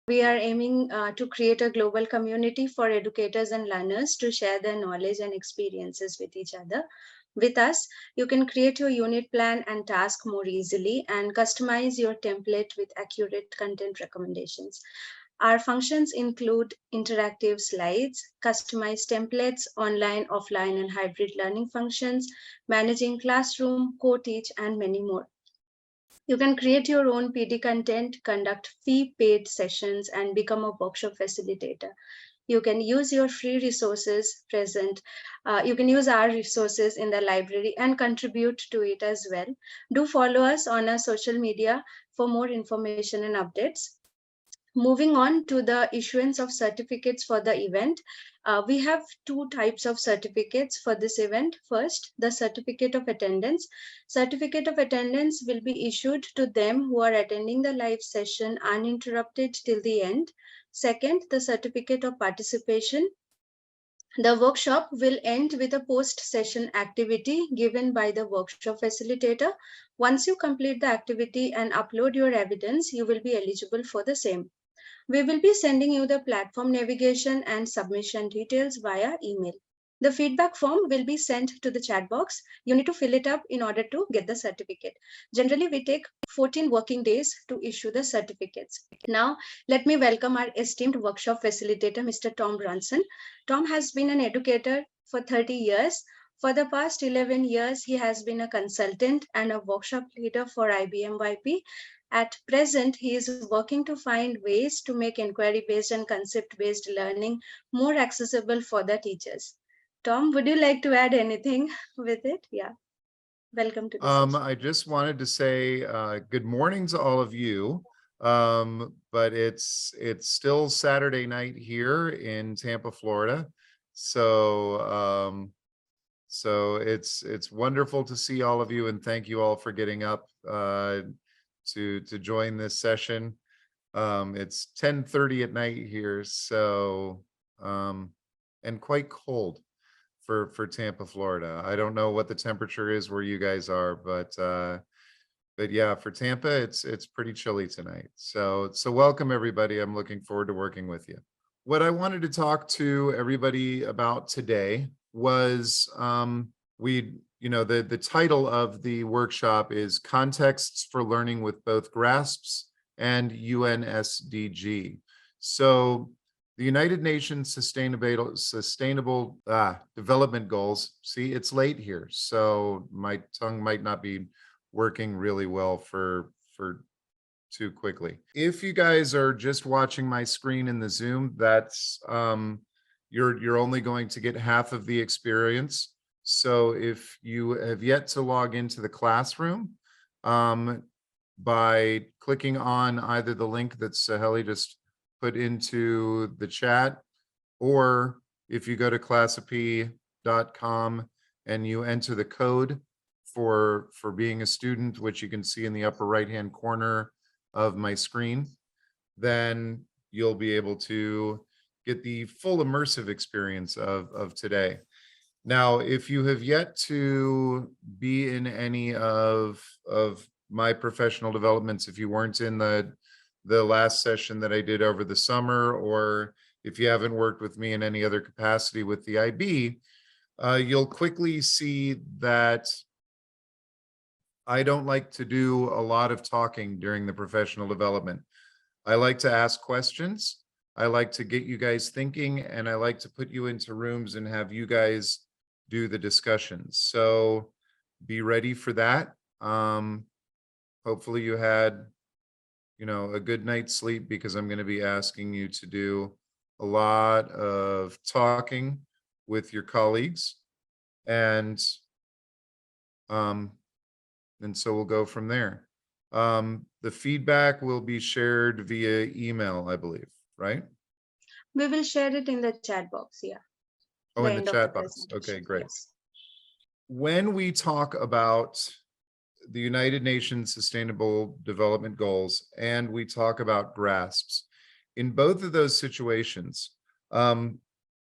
We are aiming to create a global community for educators and learners to share their knowledge and experiences with each other. With us, you can create your unit plan and task more easily and customize your template with accurate content recommendations. Our functions include interactive slides, customized templates, online, offline, and hybrid learning functions, managing classroom, co-teach, and many more. You can create your own PD content, conduct fee-paid sessions, and become a workshop facilitator. You can use your free resources present. You can use our resources in the library and contribute to it as well. Do follow us on our social media for more information and updates. Moving on to the issuance of certificates for the event, we have two types of certificates for this event. First, the certificate of attendance. Certificate of attendance will be issued to them who are attending the live session uninterrupted till the end. Second, the certificate of participation. The workshop will end with a post-session activity given by the workshop facilitator. Once you complete the activity and upload your evidence, you will be eligible for the same. We will be sending you the platform navigation and submission details via email. The feedback form will be sent to the chat box. You need to fill it up in order to get the certificate. Generally, we take 14 working days to issue the certificates. Now, let me welcome our esteemed workshop facilitator, Mr. Tom Bronson. Tom has been an educator for 30 years. For the past 11 years, he has been a consultant and a workshop leader for IBM YP. At present, he is working to find ways to make inquiry-based and concept-based learning more accessible for the teachers. Tom, would you like to add anything with it? Yeah, welcome to the session. I just wanted to say good morning to all of you. But it's still Saturday night here in Tampa, Florida. So it's wonderful to see all of you, and thank you all for getting up to join this session. It's 10:30 at night here, so and quite cold for Tampa, Florida. I don't know what the temperature is where you guys are, but yeah, for Tampa, it's pretty chilly tonight. So welcome everybody. I'm looking forward to working with you. What I wanted to talk to everybody about today was the title of the workshop is Contexts for Learning with Both GRASPS and UNSDG. So the United Nations Sustainable Development Goals. See, it's late here, so my tongue might not be working really well for too quickly. If you guys are just watching my screen in the Zoom, that's you're only going to get half of the experience. So if you have yet to log into the classroom, by clicking on either the link that Saheli just put into the chat, or if you go to classcipe.com and you enter the code for being a student, which you can see in the upper right hand corner of my screen, then you'll be able to get the full immersive experience of today. Now, if you have yet to be in any of my professional developments, if you weren't in the last session that I did over the summer, or if you haven't worked with me in any other capacity with the IB, you'll quickly see that I don't like to do a lot of talking during the professional development. I like to ask questions. I like to get you guys thinking, and I like to put you into rooms and have you guys do the discussions. So be ready for that. Hopefully you had a good night's sleep, because I'm going to be asking you to do a lot of talking with your colleagues, and so we'll go from there. The feedback will be shared via email, I believe, right? We will share it in the chat box, yeah. Oh, in the chat box. Okay, great. Yes. When we talk about the United Nations Sustainable Development Goals and we talk about GRASPs, in both of those situations,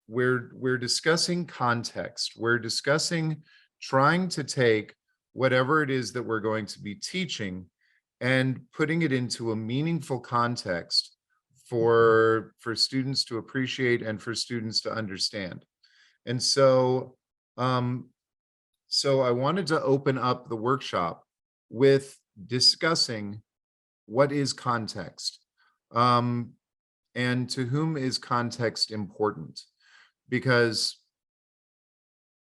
we're discussing context. We're discussing trying to take whatever it is that we're going to be teaching and putting it into a meaningful context for students to appreciate and for students to understand. And so, so I wanted to open up the workshop with discussing what is context, and to whom is context important, because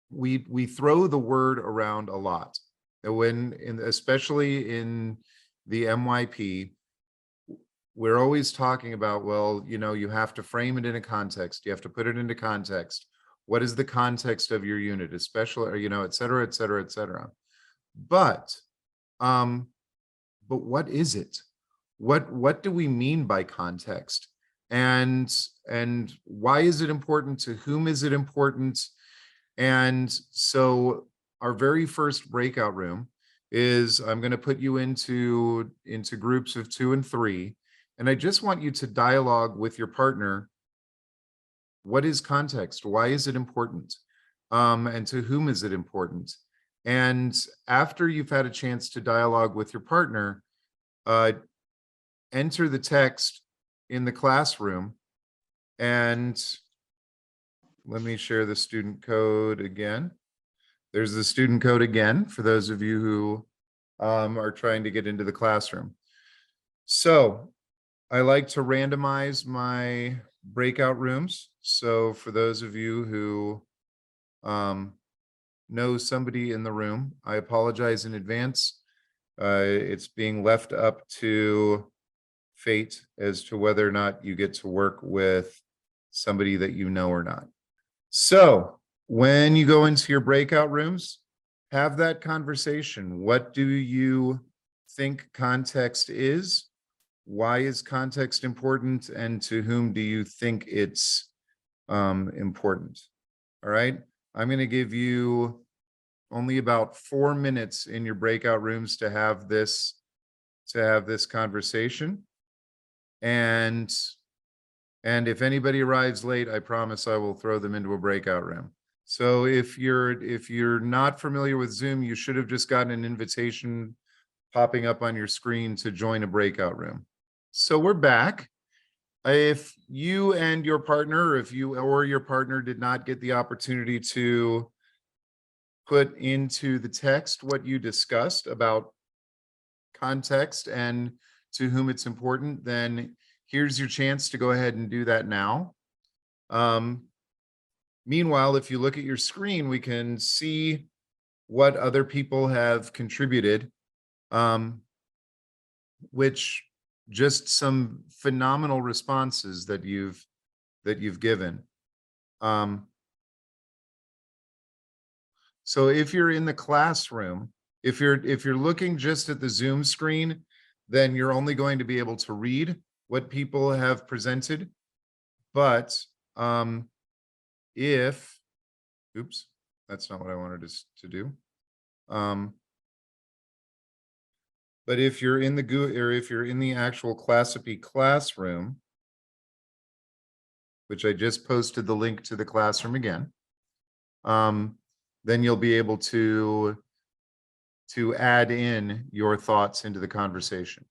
we throw the word around a lot, especially in the MYP. We're always talking about, well, you know, you have to frame it in a context. You have to put it into context. What is the context of your unit, especially, or, you know, et cetera, et cetera, et cetera. But what is it? What do we mean by context? And why is it important? To whom is it important? And so our very first breakout room is, I'm going to put you into groups of 2 and 3. And I just want you to dialogue with your partner. What is context? Why is it important? And to whom is it important? And after you've had a chance to dialogue with your partner, enter the text in the classroom. And let me share the student code again. There's the student code again for those of you who are trying to get into the classroom. So I like to randomize my breakout rooms. So for those of you who know somebody in the room, I apologize in advance. It's being left up to fate as to whether or not you get to work with somebody that you know or not. So when you go into your breakout rooms, have that conversation. What do you think context is? Why is context important? And to whom do you think it's important? All right. I'm going to give you only about 4 minutes in your breakout rooms to have this conversation. And if anybody arrives late, I promise I will throw them into a breakout room. So if you're not familiar with Zoom, you should have just gotten an invitation popping up on your screen to join a breakout room. So we're back. If you and your partner, or if you or your partner did not get the opportunity to put into the text what you discussed about context and to whom it's important, then here's your chance to go ahead and do that now. Meanwhile, if you look at your screen, we can see what other people have contributed, which just some phenomenal responses that you've given. So if you're in the classroom, if you're looking just at the Zoom screen, then you're only going to be able to read what people have presented. But oops, that's not what I wanted us to do. But if you're in the or if you're in the actual Classcipe classroom, which I just posted the link to the classroom again, then you'll be able to add in your thoughts into the conversation.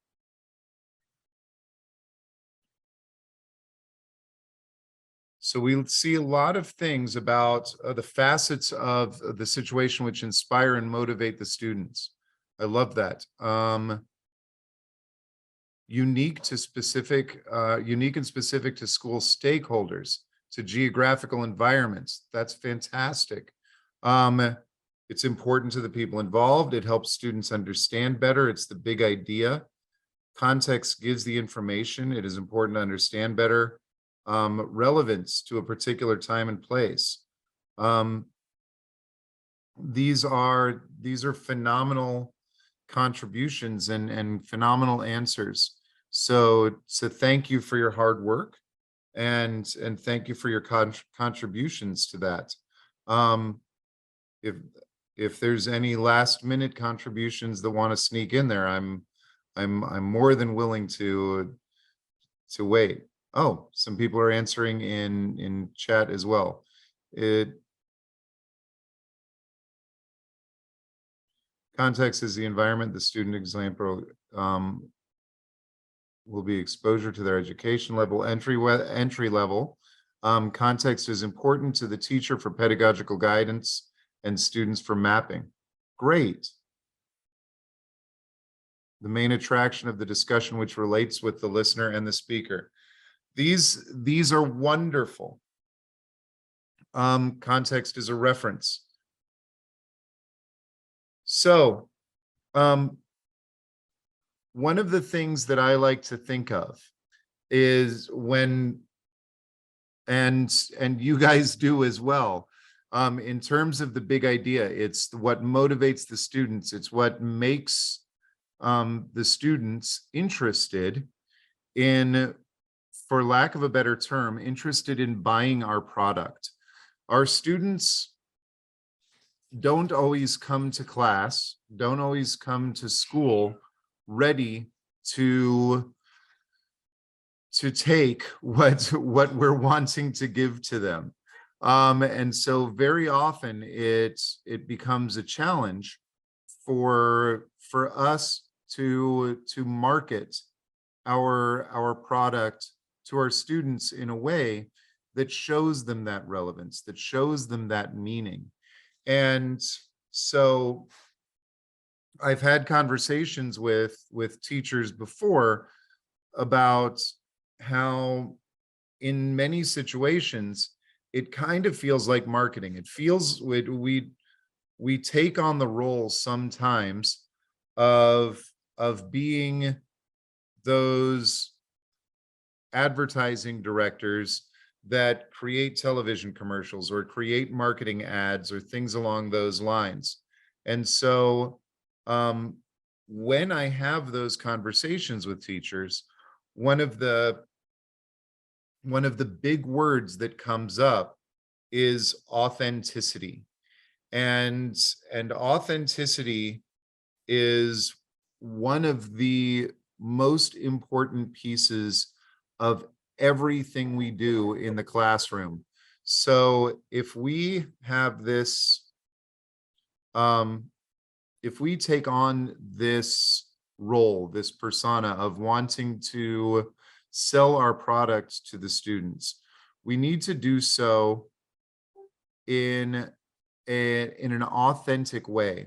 So we see a lot of things about the facets of the situation which inspire and motivate the students. I love that. Unique and specific to school stakeholders, to geographical environments. That's fantastic. It's important to the people involved. It helps students understand better. It's the big idea. Context gives the information. It is important to understand better. Relevance to a particular time and place. These are phenomenal contributions and phenomenal answers. So thank you for your hard work, and thank you for your contributions to that. If there's any last minute contributions that want to sneak in there, I'm more than willing to wait. Oh, some people are answering in chat as well. Context is the environment, the student example. will be exposure to their education level, entry level. Context is important to the teacher for pedagogical guidance and students for mapping. Great. The main attraction of the discussion, which relates with the listener and the speaker. These are wonderful. Context is a reference. So, one of the things that I like to think of is when, and you guys do as well, in terms of the big idea, it's what motivates the students. It's what makes the students interested in, for lack of a better term, interested in buying our product. Our students don't always come to class, don't always come to school ready to take what we're wanting to give to them. And so very often it becomes a challenge for us to market our product to our students in a way that shows them that relevance, that shows them that meaning. And so I've had conversations with teachers before about how in many situations it kind of feels like marketing. It feels we take on the role sometimes of being those advertising directors that create television commercials or create marketing ads or things along those lines. And so when I have those conversations with teachers, one of the big words that comes up is authenticity. And authenticity is one of the most important pieces of everything we do in the classroom. So if we have this, if we take on this role, this persona of wanting to sell our product to the students, we need to do so in an authentic way,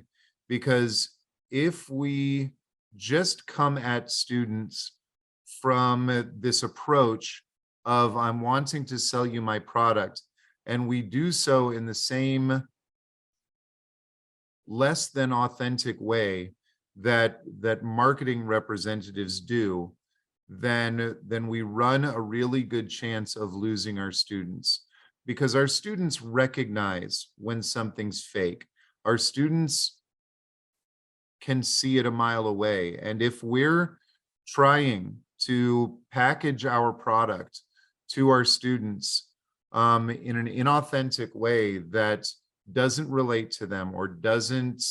because if we just come at students from this approach of I'm wanting to sell you my product, and we do so in the same less than authentic way that marketing representatives do, then we run a really good chance of losing our students, because our students recognize when something's fake. Our students can see it a mile away. And if we're trying to package our product to our students in an inauthentic way that doesn't relate to them or doesn't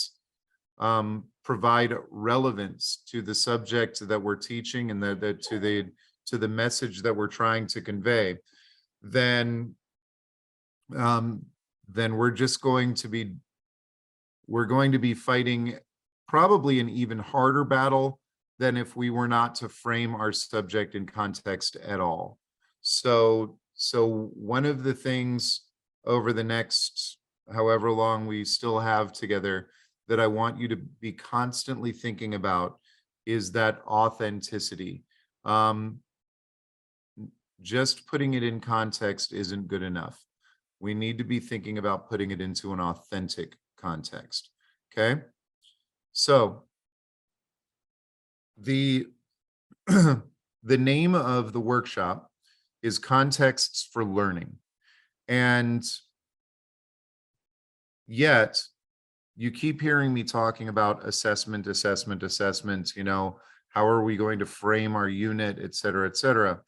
provide relevance to the subject that we're teaching and to the message that we're trying to convey, then we're just going to be fighting probably an even harder battle than if we were not to frame our subject in context at all. So one of the things over the next however long we still have together that I want you to be constantly thinking about is that authenticity. Just putting it in context isn't good enough. We need to be thinking about putting it into an authentic context. Okay. So the name of the workshop is Contexts for Learning. And yet you keep hearing me talking about assessment, you know, how are we going to frame our unit, et cetera, et cetera.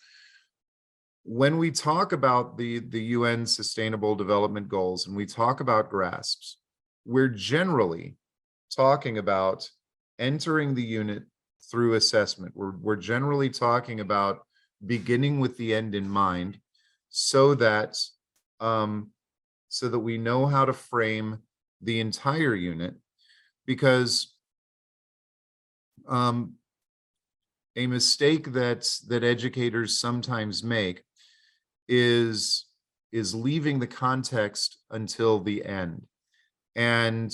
When we talk about the UN Sustainable Development Goals and we talk about GRASPs, we're generally talking about entering the unit through assessment. We're generally talking about beginning with the end in mind, so that we know how to frame the entire unit, because a mistake that educators sometimes make is leaving the context until the end. And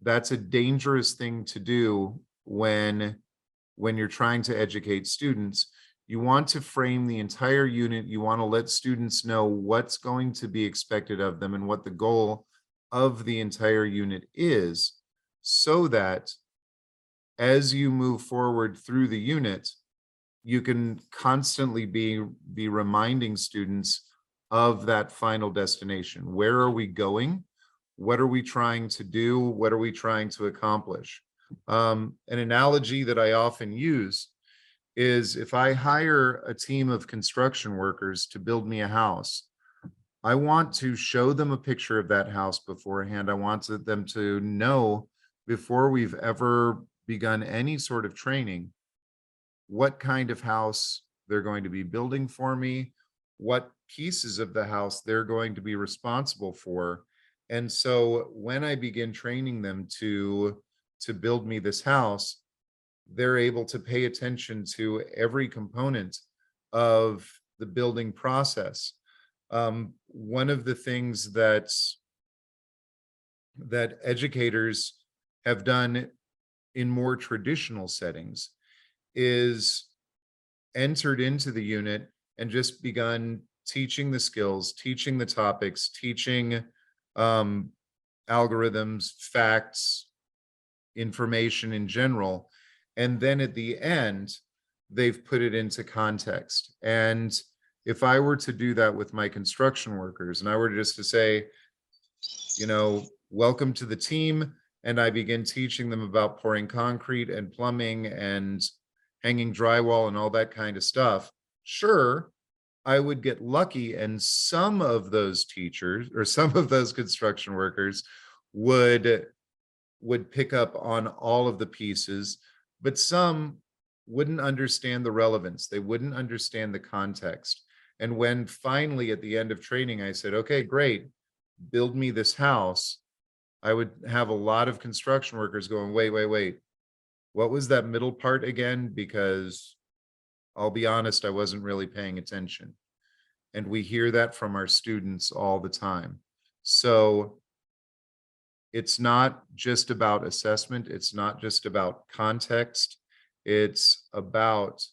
that's a dangerous thing to do when you're trying to educate students. You want to frame the entire unit. You want to let students know what's going to be expected of them and what the goal of the entire unit is, so that as you move forward through the unit, you can constantly be reminding students of that final destination. Where are we going? What are we trying to do? What are we trying to accomplish? An analogy that I often use is, if I hire a team of construction workers to build me a house, I want to show them a picture of that house beforehand. I want them to know, before we've ever begun any sort of training, what kind of house they're going to be building for me, what pieces of the house they're going to be responsible for. And so when I begin training them to build me this house, they're able to pay attention to every component of the building process. One of the things that educators have done in more traditional settings is entered into the unit and just begun teaching the skills, teaching the topics, teaching algorithms, facts, information in general. And then at the end, they've put it into context. And if I were to do that with my construction workers, and I were just to say, welcome to the team, and I begin teaching them about pouring concrete and plumbing and hanging drywall and all that kind of stuff, sure, I would get lucky, and some of those teachers or some of those construction workers would pick up on all of the pieces, but some wouldn't understand the relevance. They wouldn't understand the context. And when finally at the end of training, I said, okay, great, build me this house, I would have a lot of construction workers going, wait, what was that middle part again? Because I'll be honest, I wasn't really paying attention. And we hear that from our students all the time. So it's not just about assessment. It's not just about context. It's about,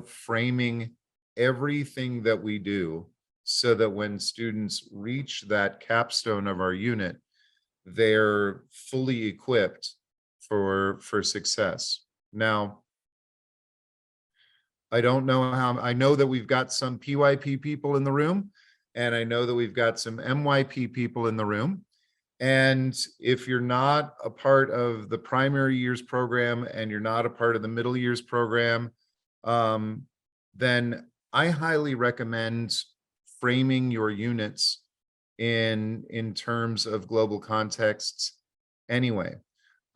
framing everything that we do so that when students reach that capstone of our unit, they're fully equipped for success. Now, I don't know how, I know that we've got some PYP people in the room, and I know that we've got some MYP people in the room. And if you're not a part of the primary years program and you're not a part of the middle years program, then I highly recommend framing your units in terms of global contexts anyway.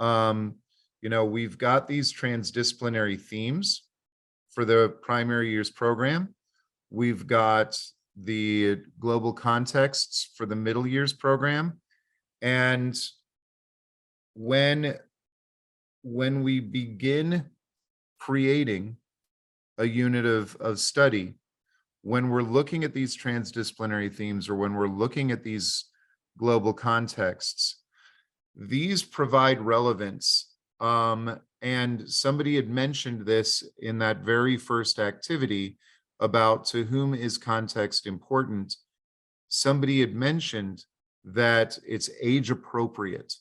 We've got these transdisciplinary themes for the primary years program. We've got the global contexts for the middle years program. And when we begin creating a unit of study, when we're looking at these transdisciplinary themes, or when we're looking at these global contexts, these provide relevance. And somebody had mentioned this in that very first activity about to whom is context important. Somebody had mentioned that it's age appropriate.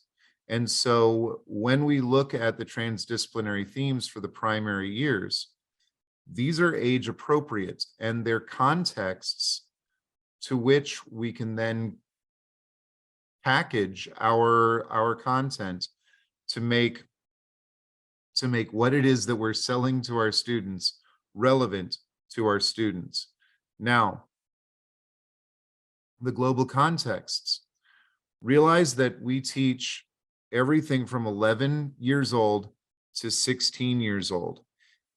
And so when we look at the transdisciplinary themes for the primary years, these are age appropriate, and they're contexts to which we can then package our content to make what it is that we're selling to our students relevant to our students. Now, the global contexts. Realize that we teach everything from 11 years old to 16 years old.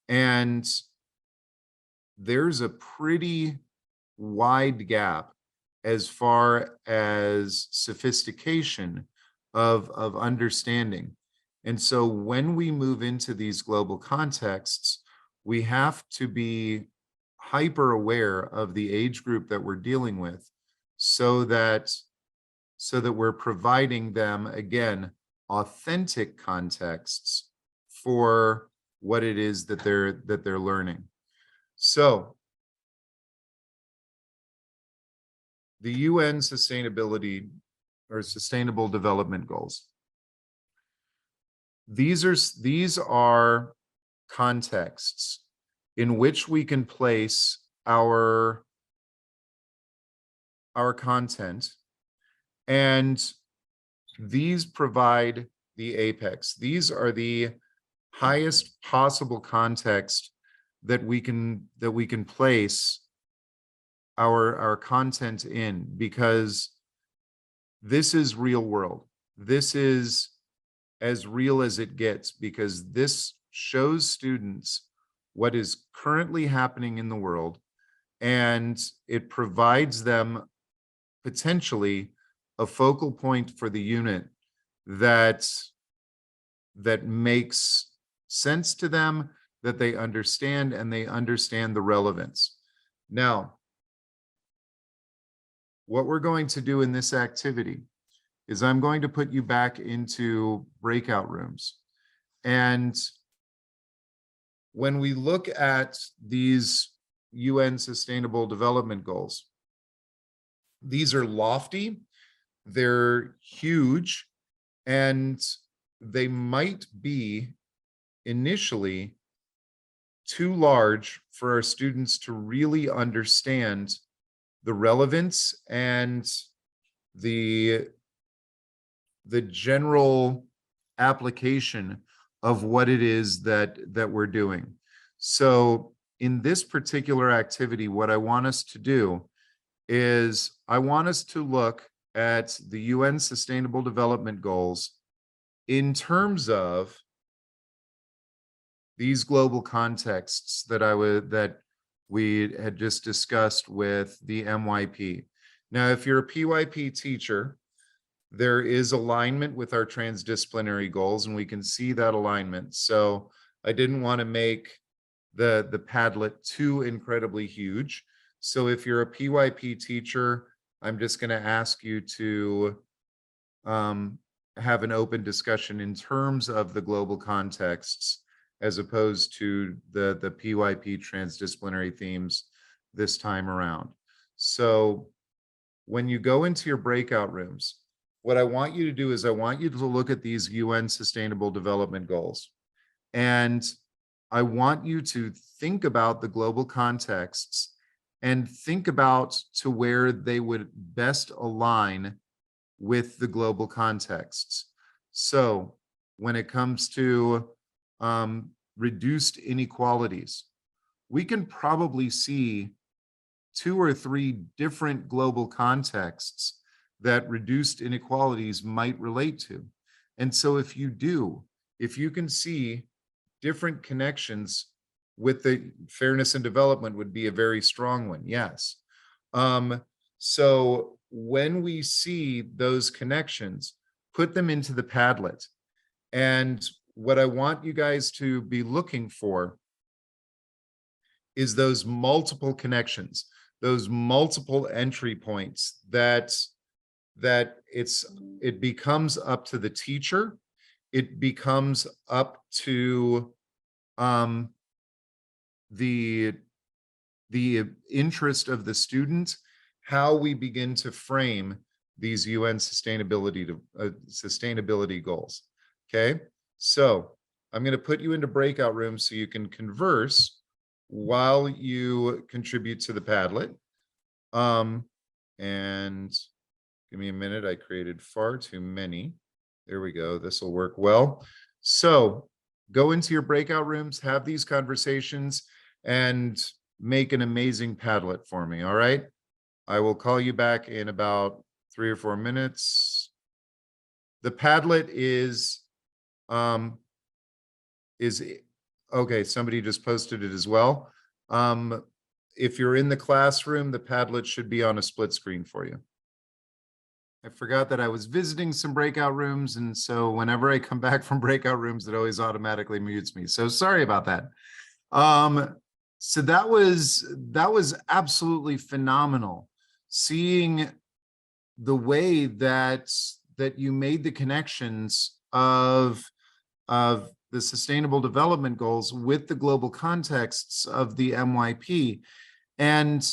And there's a pretty wide gap as far as sophistication of understanding. And so when we move into these global contexts, we have to be hyper aware of the age group that we're dealing with, so that we're providing them, again, authentic contexts for what it is that they're learning. So the UN sustainability or sustainable development goals. These are contexts in which we can place our content, and these provide the apex. These are the highest possible context that we can place our content in, because this is real world. This is as real as it gets, because this shows students what is currently happening in the world, and it provides them potentially a focal point for the unit that makes sense to them, that they understand, and they understand the relevance. Now, what we're going to do in this activity is I'm going to put you back into breakout rooms. And when we look at these UN Sustainable Development Goals, these are lofty, they're huge, and they might be initially too large for our students to really understand the relevance and the general application of what it is that we're doing. So in this particular activity, what I want us to do is I want us to look at the UN Sustainable Development Goals in terms of these global contexts that we had just discussed with the MYP. Now, if you're a PYP teacher, there is alignment with our transdisciplinary goals, and we can see that alignment. So I didn't want to make the Padlet too incredibly huge. So if you're a PYP teacher, I'm just going to ask you to have an open discussion in terms of the global contexts, as opposed to the PYP transdisciplinary themes this time around. So when you go into your breakout rooms, what I want you to do is I want you to look at these UN Sustainable Development Goals. And I want you to think about the global contexts and think about to where they would best align with the global contexts. So when it comes to reduced inequalities, we can probably see 2 or 3 different global contexts that reduced inequalities might relate to. And so if you can see different connections with the fairness and development would be a very strong one, yes. So when we see those connections, put them into the Padlet. And what I want you guys to be looking for is those multiple connections, those multiple entry points that it becomes up to the teacher, it becomes up to the interest of the student, how we begin to frame these UN sustainability goals. Okay, so I'm going to put you into breakout rooms so you can converse while you contribute to the Padlet. And give me a minute. I created far too many. There we go. This will work well. So go into your breakout rooms, have these conversations, and make an amazing Padlet for me. All right. I will call you back in about 3 or 4 minutes. The Padlet is okay. Somebody just posted it as well. If you're in the classroom, the Padlet should be on a split screen for you. I forgot that I was visiting some breakout rooms, and so whenever I come back from breakout rooms, it always automatically mutes me. So sorry about that. So that was absolutely phenomenal, seeing the way that you made the connections of the Sustainable Development Goals with the global contexts of the MYP. And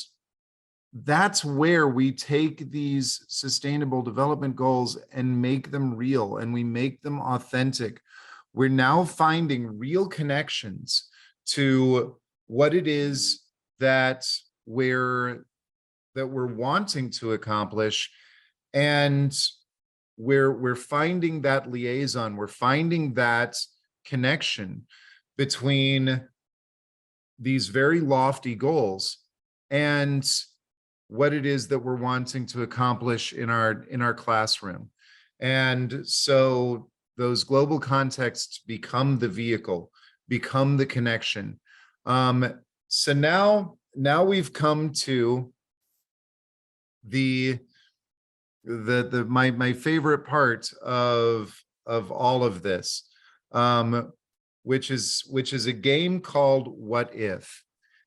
that's where we take these Sustainable Development Goals and make them real, and we make them authentic. We're now finding real connections to what it is that we're wanting to accomplish, and we're finding that liaison, we're finding that connection between these very lofty goals and what it is that we're wanting to accomplish in our classroom. And so those global contexts become the vehicle, become the connection. So now we've come to my favorite part of all of this, which is a game called What If.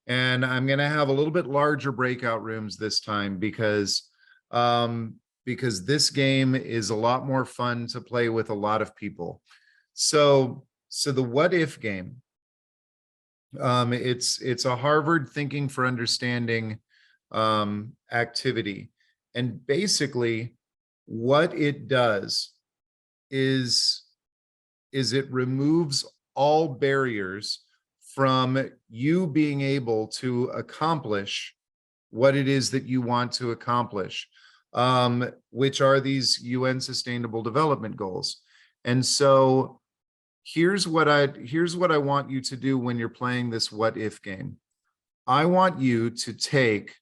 And I'm going to have a little bit larger breakout rooms this time because this game is a lot more fun to play with a lot of people. So the What If game, it's a Harvard Thinking for Understanding activity. And basically what it does is it removes all barriers from you being able to accomplish what it is that you want to accomplish, which are these UN Sustainable Development Goals. And so here's what I want you to do when you're playing this What If game. I want you to take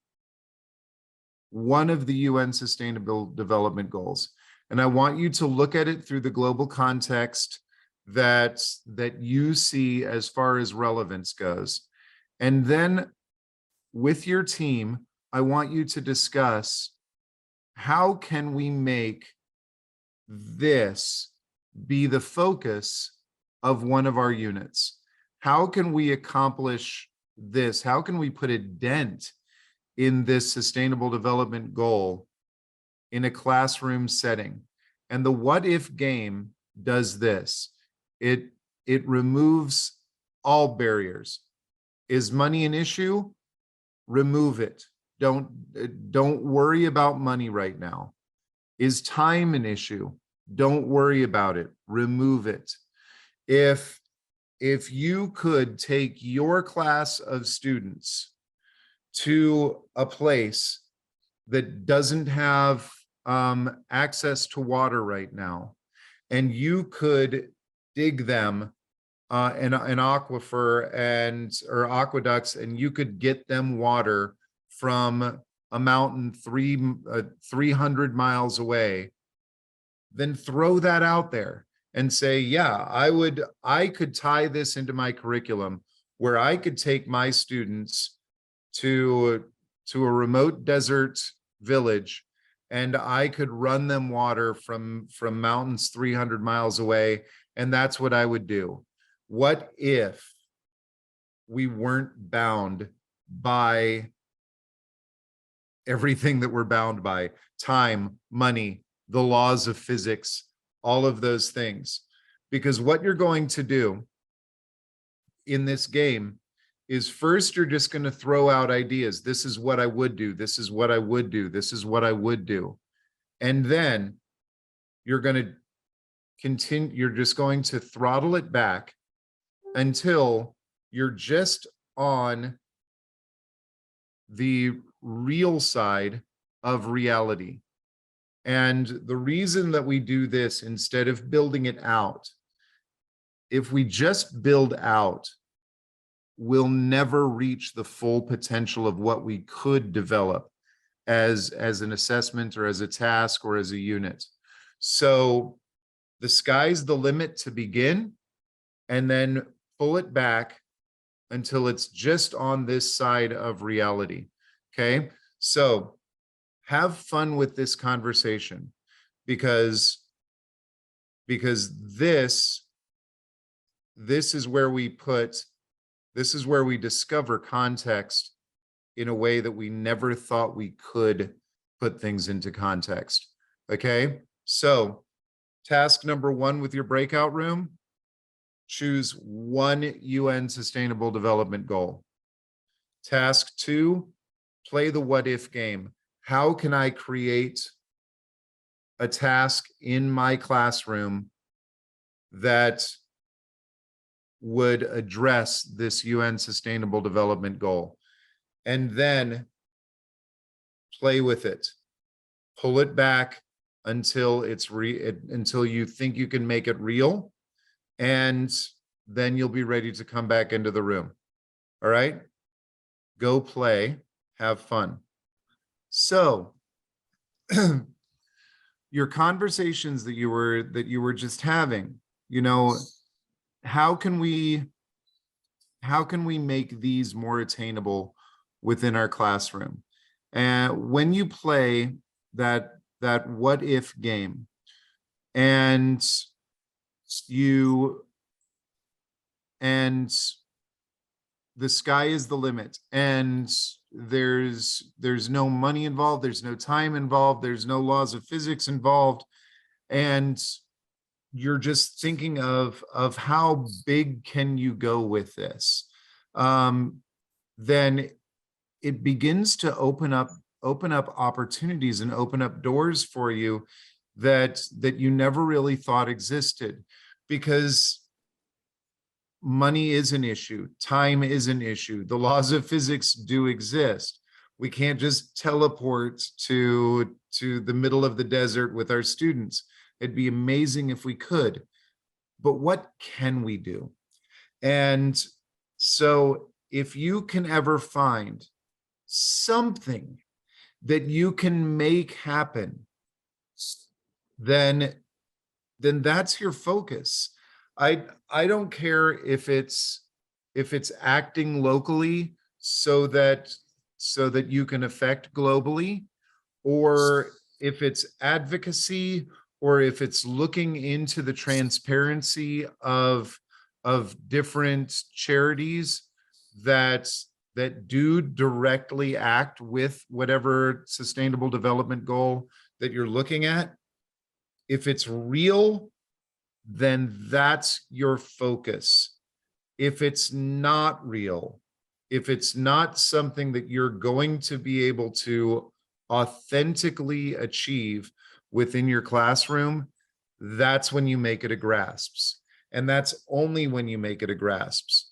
one of the UN Sustainable Development Goals, and I want you to look at it through the global context that you see as far as relevance goes. And then with your team, I want you to discuss, how can we make this be the focus of one of our units? How can we accomplish this? How can we put a dent in this sustainable development goal in a classroom setting? And the What If game does this. It removes all barriers. Is money an issue? Remove it. Don't worry about money right now. Is time an issue? Don't worry about it. Remove it. If you could take your class of students to a place that doesn't have access to water right now, and you could dig them an aquifer or aqueducts, and you could get them water from a mountain 300 miles away, then throw that out there and say, yeah, I could tie this into my curriculum where I could take my students to a remote desert village, and I could run them water from mountains 300 miles away. And that's what I would do. What if we weren't bound by everything that we're bound by? Time, money, the laws of physics, all of those things. Because what you're going to do in this game is, first, you're just going to throw out ideas. This is what I would do. This is what I would do. This is what I would do. And then you're going to continue, you're just going to throttle it back until you're just on the real side of reality. And the reason that we do this instead of building it out, if we just build out, we'll never reach the full potential of what we could develop as an assessment or as a task or as a unit. So the sky's the limit to begin, and then pull it back until it's just on this side of reality. Okay, so have fun with this conversation, because this is where we put This is where we discover context in a way that we never thought we could put things into context. Okay, so task number 1 with your breakout room, choose one UN Sustainable Development Goal. Task 2, play the what if game. How can I create a task in my classroom that would address this UN Sustainable Development Goal? And then play with it. Pull it back until until you think you can make it real, and then you'll be ready to come back into the room. All right? Go play, have fun. So, your conversations that you were just having, you know, how can we make these more attainable within our classroom? And when you play that what if game, and the sky is the limit, and there's no money involved, there's no time involved, there's no laws of physics involved, and you're just thinking of how big can you go with this, then it begins to open up opportunities and open up doors for you that you never really thought existed, because money is an issue, time is an issue, the laws of physics do exist. We can't just teleport to the middle of the desert with our students. It'd be amazing if we could, but what can we do? And so if you can ever find something that you can make happen, then that's your focus. I don't care if it's acting locally so that you can affect globally, or if it's advocacy, or if it's looking into the transparency of different charities that do directly act with whatever sustainable development goal that you're looking at. If it's real, then that's your focus. If it's not real, if it's not something that you're going to be able to authentically achieve within your classroom, that's when you make it a GRASPS. And that's only when you make it a GRASPS.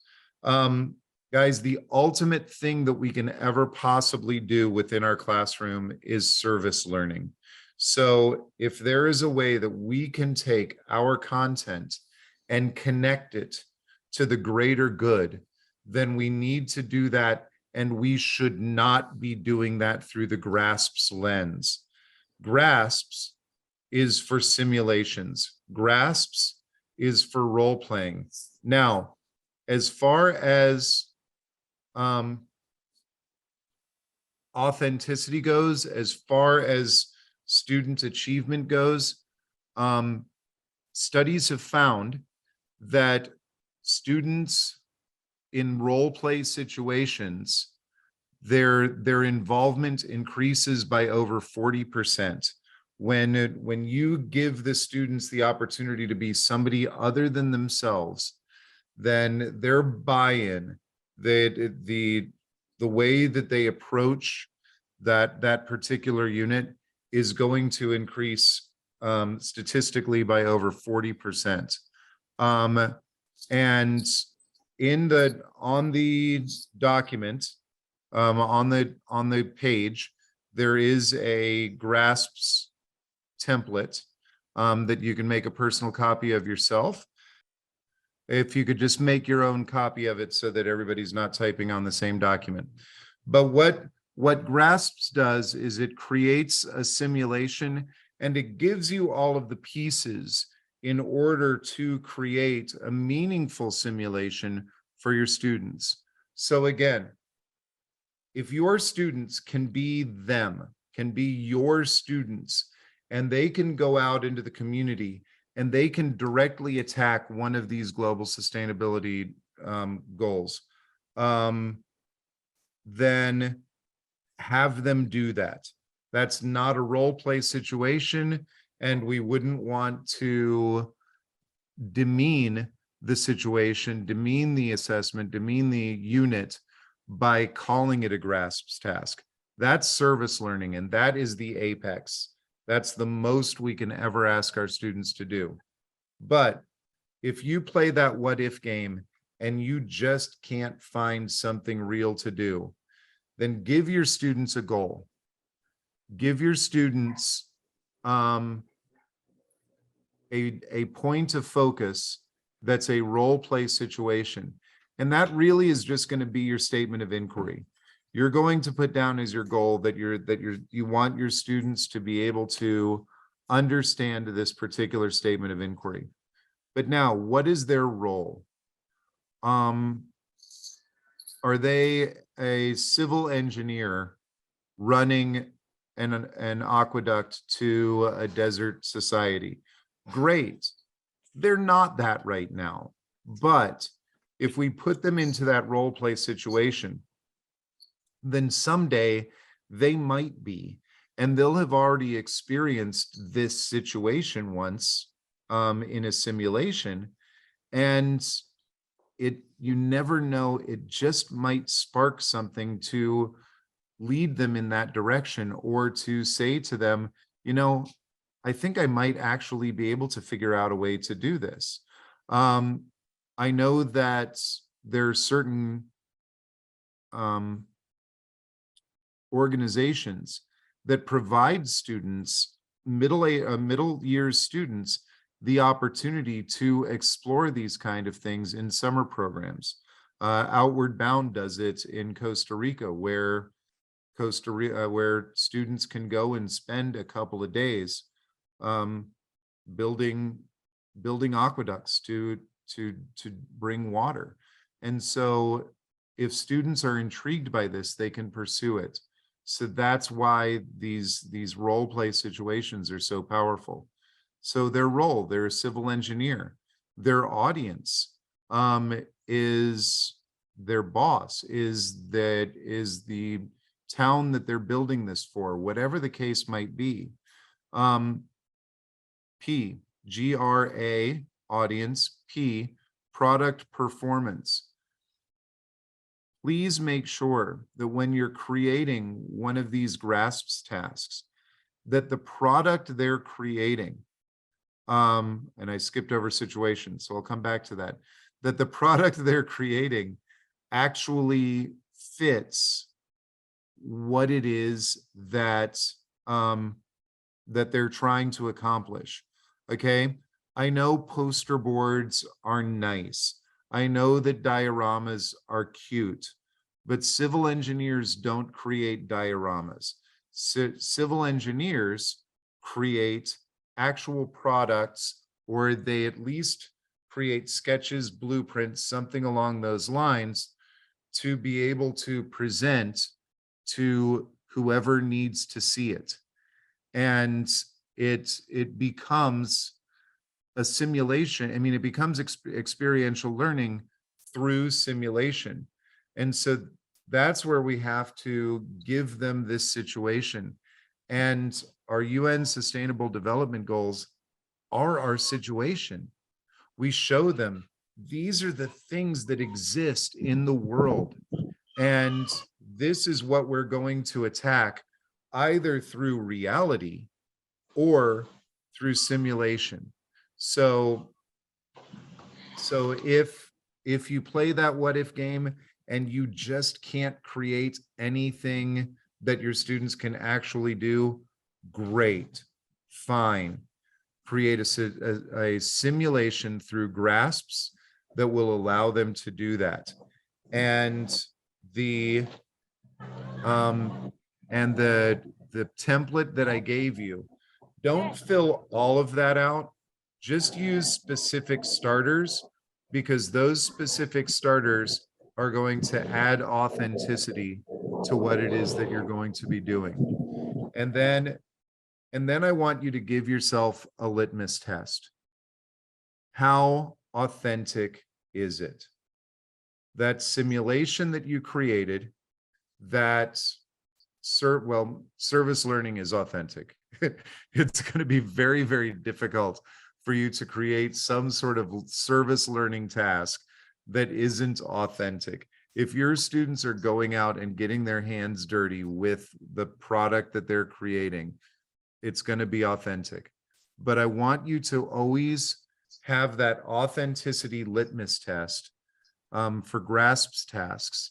Guys, the ultimate thing that we can ever possibly do within our classroom is service learning. So if there is a way that we can take our content and connect it to the greater good, then we need to do that, and we should not be doing that through the GRASPS lens. GRASPS is for simulations. GRASPS is for role playing. Now, as far as authenticity goes, as far as student achievement goes, studies have found that students in role play situations, their involvement increases by over 40%. When you give the students the opportunity to be somebody other than themselves, then their buy-in, the way that they approach that particular unit is going to increase statistically by over 40%. And on the document, on the page, there is a GRASPS template that you can make a personal copy of yourself. If you could just make your own copy of it so that everybody's not typing on the same document. But what GRASPS does is it creates a simulation, and it gives you all of the pieces in order to create a meaningful simulation for your students. So again, if your students can be them, can be your students, and they can go out into the community and they can directly attack one of these global sustainability goals, then have them do that. That's not a role play situation, and we wouldn't want to demean the situation, demean the assessment, demean the unit by calling it a GRASPS task. That's service learning, and that is the apex. That's the most we can ever ask our students to do. But if you play that what if game and you just can't find something real to do, then give your students a goal. Give your students a point of focus that's a role play situation. And that really is just going to be your statement of inquiry. You're going to put down as your goal that you want your students to be able to understand this particular statement of inquiry. But now, what is their role? Are they a civil engineer running an aqueduct to a desert society? Great. They're not that right now. But if we put them into that role play situation, then someday they might be, and they'll have already experienced this situation once in a simulation, and you never know, it just might spark something to lead them in that direction, or to say to them, you know, I think I might actually be able to figure out a way to do this. I know that there are certain organizations that provide students, middle years students, the opportunity to explore these kind of things in summer programs. Outward Bound does it in Costa Rica, where students can go and spend a couple of days building aqueducts to bring water. And so if students are intrigued by this, they can pursue it. So that's why these role play situations are so powerful. So their role, they're a civil engineer. Their audience is their boss, is the town that they're building this for, whatever the case might be. P, GRA, audience. P, product performance. Please make sure that when you're creating one of these GRASPS tasks, that the product they're creating, and I skipped over situation, so I'll come back to that, that the product they're creating actually fits what it is that that they're trying to accomplish. Okay, I know poster boards are nice. I know that dioramas are cute, but civil engineers don't create dioramas. Civil engineers create actual products, or they at least create sketches, blueprints, something along those lines, to be able to present to whoever needs to see it. And it becomes a simulation. I mean, it becomes experiential learning through simulation. And so that's where we have to give them this situation. And our UN Sustainable Development Goals are our situation. We show them these are the things that exist in the world. And this is what we're going to attack, either through reality or through simulation. So if you play that what if game and you just can't create anything that your students can actually do, great, fine. Create a simulation through GRASPS that will allow them to do that. And the template that I gave you, don't fill all of that out. Just use specific starters, because those specific starters are going to add authenticity to what it is that you're going to be doing. And then I want you to give yourself a litmus test. How authentic is it? that simulation that you created, that service learning is authentic. It's going to be very, very difficult for you to create some sort of service learning task that isn't authentic. If your students are going out and getting their hands dirty with the product that they're creating, it's going to be authentic. But I want you to always have that authenticity litmus test for GRASPS tasks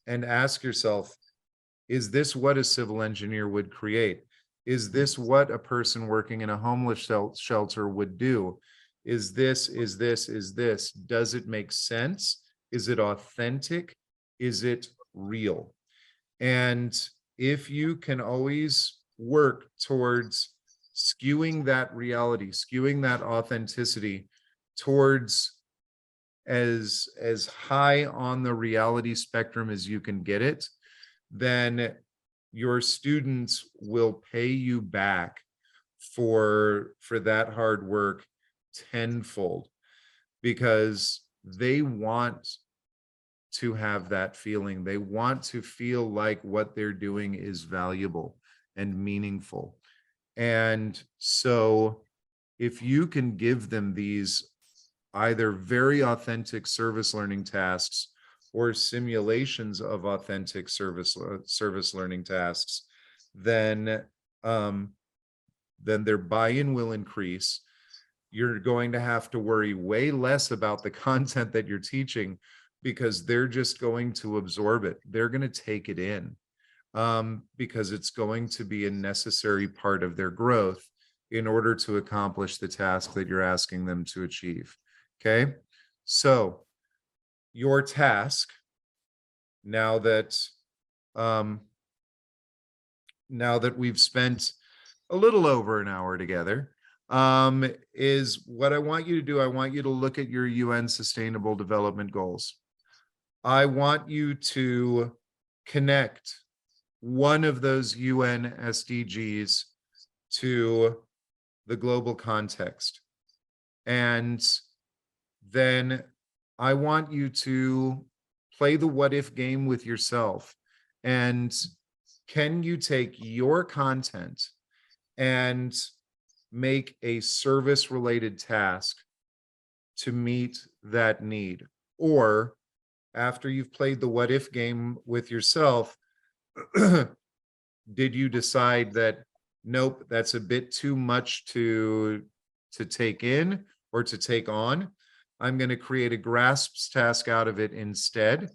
and ask yourself, is this what a civil engineer would create? Is this what a person working in a homeless shelter would do? Is this? Does it make sense? Is it authentic? Is it real? And if you can always work towards skewing that reality, skewing that authenticity towards as high on the reality spectrum as you can get it, then your students will pay you back for that hard work tenfold, because they want to have that feeling. They want to feel like what they're doing is valuable and meaningful. And so if you can give them these either very authentic service learning tasks or simulations of authentic service learning tasks, then their buy-in will increase. You're going to have to worry way less about the content that you're teaching, because they're just going to absorb it. They're going to take it in, because it's going to be a necessary part of their growth in order to accomplish the task that you're asking them to achieve. Okay, so your task, now that we've spent a little over an hour together, is what I want you to do. I want you to look at your UN Sustainable Development Goals. I want you to connect one of those UN SDGs to the global context. And then I want you to play the what if game with yourself. And can you take your content and make a service related task to meet that need? Or after you've played the what if game with yourself, did you decide that, nope, that's a bit too much to take in or to take on? I'm going to create a GRASPS task out of it instead.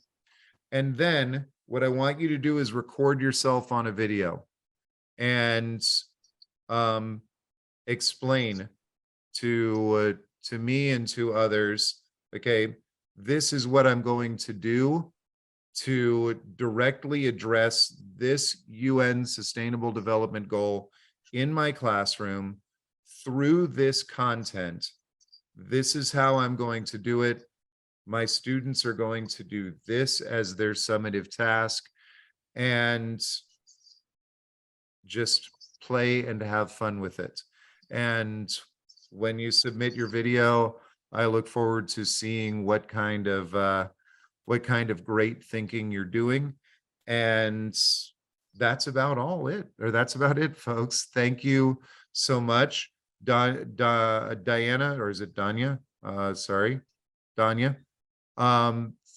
And then what I want you to do is record yourself on a video and explain to me and to others, okay, this is what I'm going to do to directly address this UN Sustainable Development Goal in my classroom through this content. This is how I'm going to do it. My students are going to do this as their summative task, and just play and have fun with it. And when you submit your video, I look forward to seeing what kind of great thinking you're doing. And that's about it, folks. Thank you so much. Diana, or is it Danya? Sorry, Danya.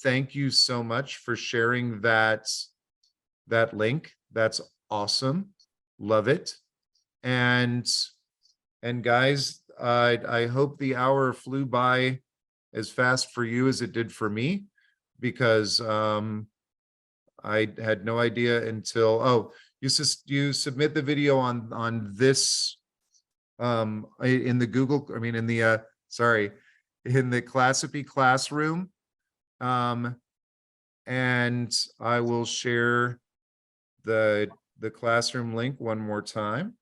Thank you so much for sharing that link. That's awesome. Love it. And guys, I hope the hour flew by as fast for you as it did for me, because I had no idea until, you submit the video on this in the Google, in the in the Classcipe classroom, and I will share the classroom link one more time.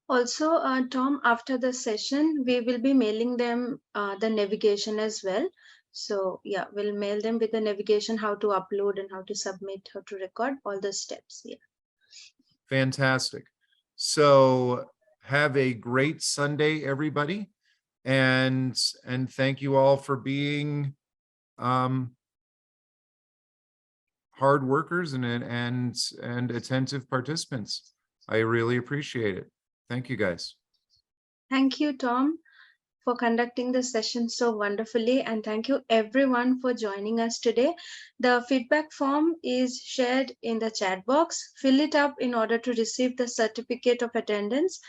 Also, Tom, after the session, we will be mailing them the navigation as well. So yeah, we'll mail them with the navigation, how to upload and how to submit, how to record, all the steps. Yeah. Fantastic. So have a great Sunday, everybody. And thank you all for being hard workers and attentive participants. I really appreciate it. Thank you, guys. Thank you, Tom, for conducting the session so wonderfully, and thank you everyone for joining us today. The feedback form is shared in the chat box. Fill it up in order to receive the certificate of attendance.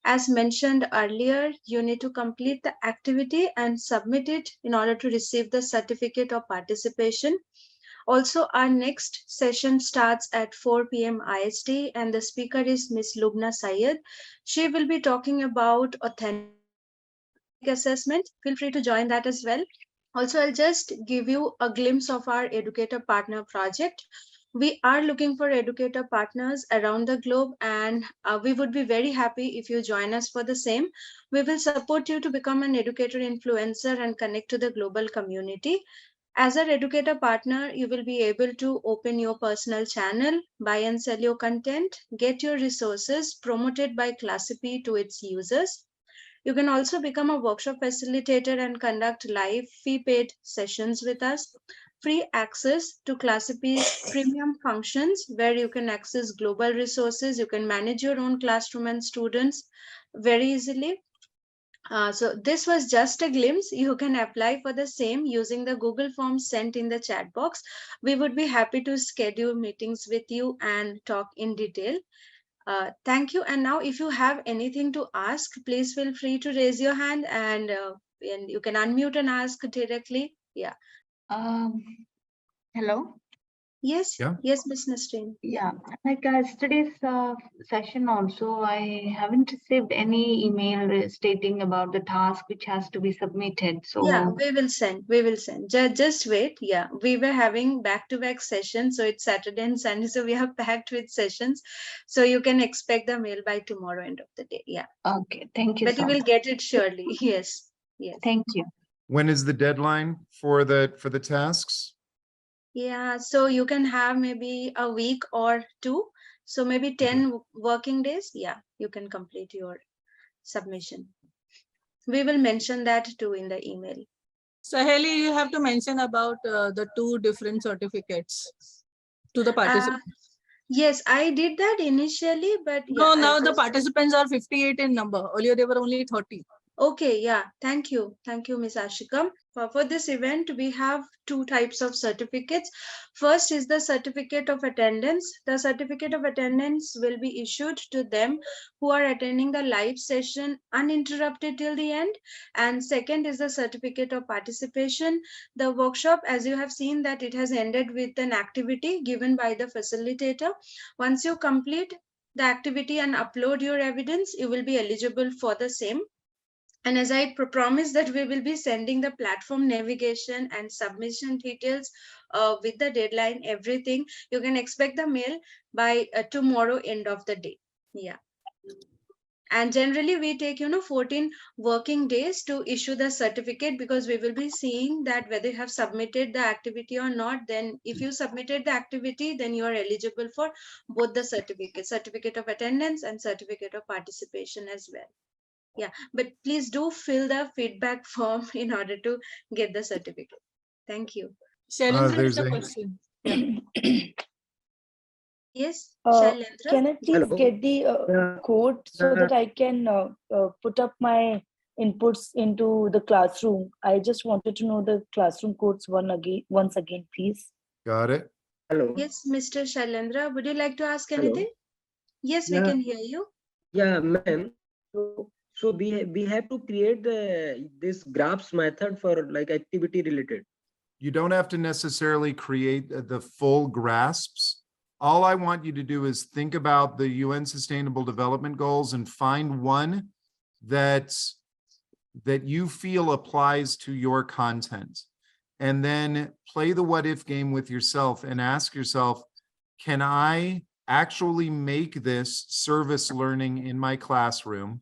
As mentioned earlier, you need to complete the activity and submit it in order to receive the certificate of participation. Also, our next session starts at 4 p.m. IST, and the speaker is Ms. Lubna Syed. She will be talking about authentic assessment. Feel free to join that as well. Also, I'll just give you a glimpse of our educator partner project. We are looking for educator partners around the globe, and we would be very happy if you join us for the same. We will support you to become an educator influencer and connect to the global community. As an educator partner, you will be able to open your personal channel, buy and sell your content, get your resources promoted by Classcipe to its users. You can also become a workshop facilitator and conduct live fee-paid sessions with us. Free access to Classcipe's premium functions where you can access global resources. You can manage your own classroom and students very easily. So this was just a glimpse. You can apply for the same using the Google Forms sent in the chat box. We would be happy to schedule meetings with you and talk in detail. Thank you. And now if you have anything to ask, please feel free to raise your hand and you can unmute and ask directly. Yeah. Hello. Yes. Yeah. Yes, Ms. Nasreen. Yeah, like yesterday's session also, I haven't received any email stating about the task which has to be submitted. So Yeah, we will send. We will send. Just wait. Yeah, we were having back-to-back sessions, so it's Saturday and Sunday, so we are packed with sessions. So you can expect the mail by tomorrow end of the day. Yeah. okay, thank you But so you will much. get it surely. Yes. Yes. Thank you. When is the deadline for the tasks? Yeah, so you can have maybe a week or two. So maybe 10 working days. Yeah, you can complete your submission. We will mention that too in the email. Saheli, you have to mention about the 2 different certificates to the participants. Yes, I did that initially, but yeah. No, now the participants are 58 in number. Earlier they were only 30. Okay, yeah. Thank you. Thank you, Ms. Ashika. For this event, we have 2 types of certificates. First is the certificate of attendance. The certificate of attendance will be issued to them who are attending the live session uninterrupted till the end. And second is the certificate of participation. The workshop, as you have seen, that it has ended with an activity given by the facilitator. Once you complete the activity and upload your evidence, you will be eligible for the same. And as I promised that we will be sending the platform navigation and submission details with the deadline, everything, you can expect the mail by tomorrow end of the day. Yeah. And generally we take, 14 working days to issue the certificate, because we will be seeing that whether you have submitted the activity or not. Then if you submitted the activity, then you are eligible for both the certificate of attendance and certificate of participation as well. Yeah, but please do fill the feedback form in order to get the certificate. Thank you. Shailendra There's has a a- question. Yeah. Yes, Uh, Shailendra? can I please Hello. get the code so that I can put up my inputs into the classroom? I just wanted to know the classroom codes once again, please. Got it. Hello. Yes, Mr. Shailendra, would you like to ask Hello. anything? Yes, we Yeah. can hear you. Yeah, ma'am. So we have to create this GRASPS method for like activity related. You don't have to necessarily create the full GRASPs. All I want you to do is think about the UN Sustainable Development Goals and find one that you feel applies to your content. And then play the what if game with yourself and ask yourself, can I actually make this service learning in my classroom?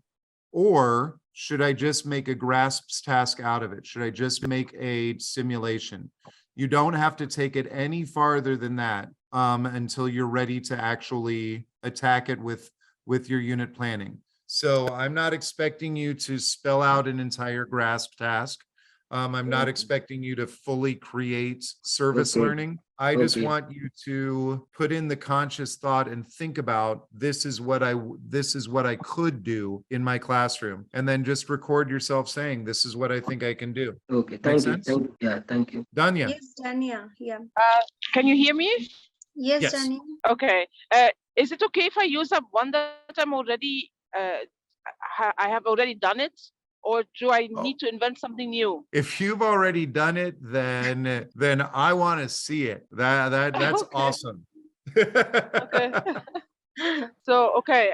Or should I just make a GRASPS task out of it? Should I just make a simulation? You don't have to take it any farther than that until you're ready to actually attack it with your unit planning. So I'm not expecting you to spell out an entire GRASP task. I'm not Okay. expecting you to fully create service Okay. learning. I just Okay. want you to put in the conscious thought and think about this is what I could do in my classroom, and then just record yourself saying this is what I think I can do. Okay. Make Thank you. sense? Thank you. Yeah. Thank you. Danya. Yes, Dania. Yeah. Can you hear me? Yes, Yes. Dania. Okay. Is it okay if I use up one that I'm already, I have already done it? Or do I need to invent something new? If you've already done it, then I want to see it. That's Okay. awesome. Okay. So, okay.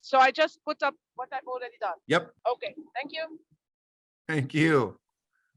So I just put up what I've already done. Yep. Okay. Thank you. Thank you.